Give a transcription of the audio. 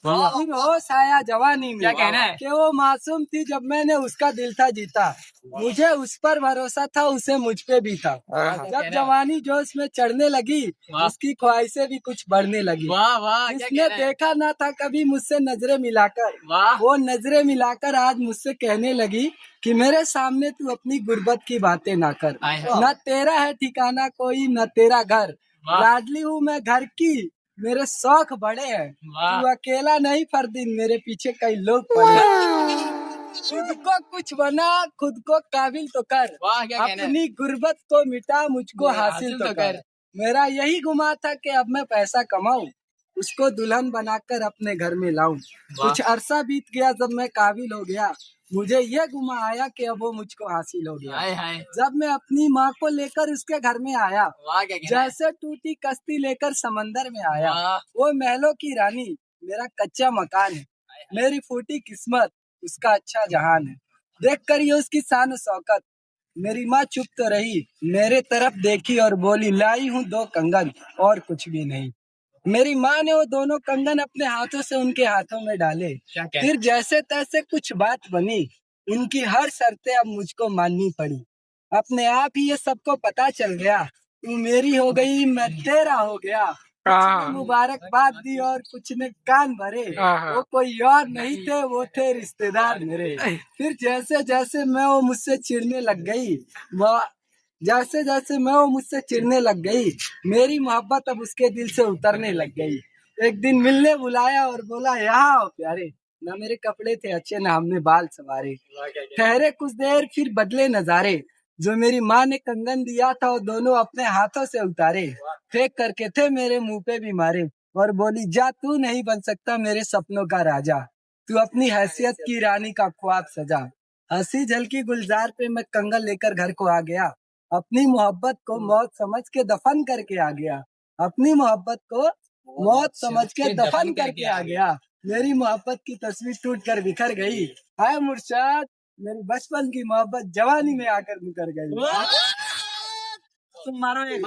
फिर होश आया जवानी में, क्या कहना है? कि वो मासूम थी जब मैंने उसका दिल था जीता। मुझे उस पर भरोसा था, उसे मुझ पे भी था। जब जवानी जोश में चढ़ने लगी, उसकी ख्वाहिशें भी कुछ बढ़ने लगी। वाह वाह, जिसने देखा ना था कभी मुझसे नजरें मिलाकर, वो नजरें मिलाकर आज मुझसे कहने लगी कि मेरे सामने तू अपनी गुर्बत की बातें ना कर। न तेरा है ठिकाना कोई, न तेरा घर, लाडली हूँ मैं घर की, मेरे शौक बड़े हैं। तू अकेला नहीं फरदीन, मेरे पीछे कई लोग पड़े हैं। खुद को कुछ बना, खुद को काबिल तो कर, अपनी गुर्बत को मिटा, मुझको हासिल तो कर। मेरा यही गुमा था कि अब मैं पैसा कमाऊं, उसको दुल्हन बनाकर अपने घर में लाऊं। कुछ अरसा बीत गया, जब मैं काबिल हो गया, मुझे ये गुमा आया कि अब वो मुझको हासिल हो गया। जब मैं अपनी माँ को लेकर उसके घर में आया, जैसे टूटी कश्ती लेकर समंदर में आया। वो महलों की रानी, मेरा कच्चा मकान है, मेरी फूटी किस्मत, उसका अच्छा जहान है। देख कर ये उसकी शान शौकत, मेरी माँ चुप तो रही, मेरे तरफ देखी और बोली, लाई हूँ 2 कंगन और कुछ भी नहीं। मेरी माँ ने वो दोनों कंगन अपने हाथों से उनके हाथों में डाले। फिर जैसे तैसे कुछ बात बनी, उनकी हर शर्तें अब मुझको माननी पड़ी। अपने आप ही ये सबको पता चल गया, तू मेरी हो गई, मैं तेरा हो गया। कुछ ने मुबारकबाद दी और कुछ ने कान भरे, वो कोई और नहीं थे, वो थे रिश्तेदार मेरे। फिर जैसे जैसे मैं वो मुझसे चिढ़ने लग गई, जैसे जैसे मैं वो मुझसे चिढ़ने लग गई, मेरी मोहब्बत अब उसके दिल से उतरने लग गई। एक दिन मिलने बुलाया और बोला, यहाँ आओ प्यारे। ना मेरे कपड़े थे अच्छे, ना हमने बाल संवारे। ठहरे कुछ देर, फिर बदले नजारे। जो मेरी माँ ने कंगन दिया था, वो दोनों अपने हाथों से उतारे, फेंक करके थे मेरे मुंह पे भी मारे, और बोली, जा तू नहीं बन सकता मेरे सपनों का राजा, तू अपनी हैसियत की रानी का ख्वाब सजा। हंसी झलकी गुलजार पे मैं कंगन लेकर घर को आ गया, अपनी मोहब्बत को मौत समझ के दफन करके आ गया, अपनी मोहब्बत को मौत समझ के दफन करके आ गया। मेरी मोहब्बत की तस्वीर टूट कर बिखर गई। हाय मुर्शद, मेरी बचपन की मोहब्बत जवानी में आकर मुकर गई। तुम मारो एक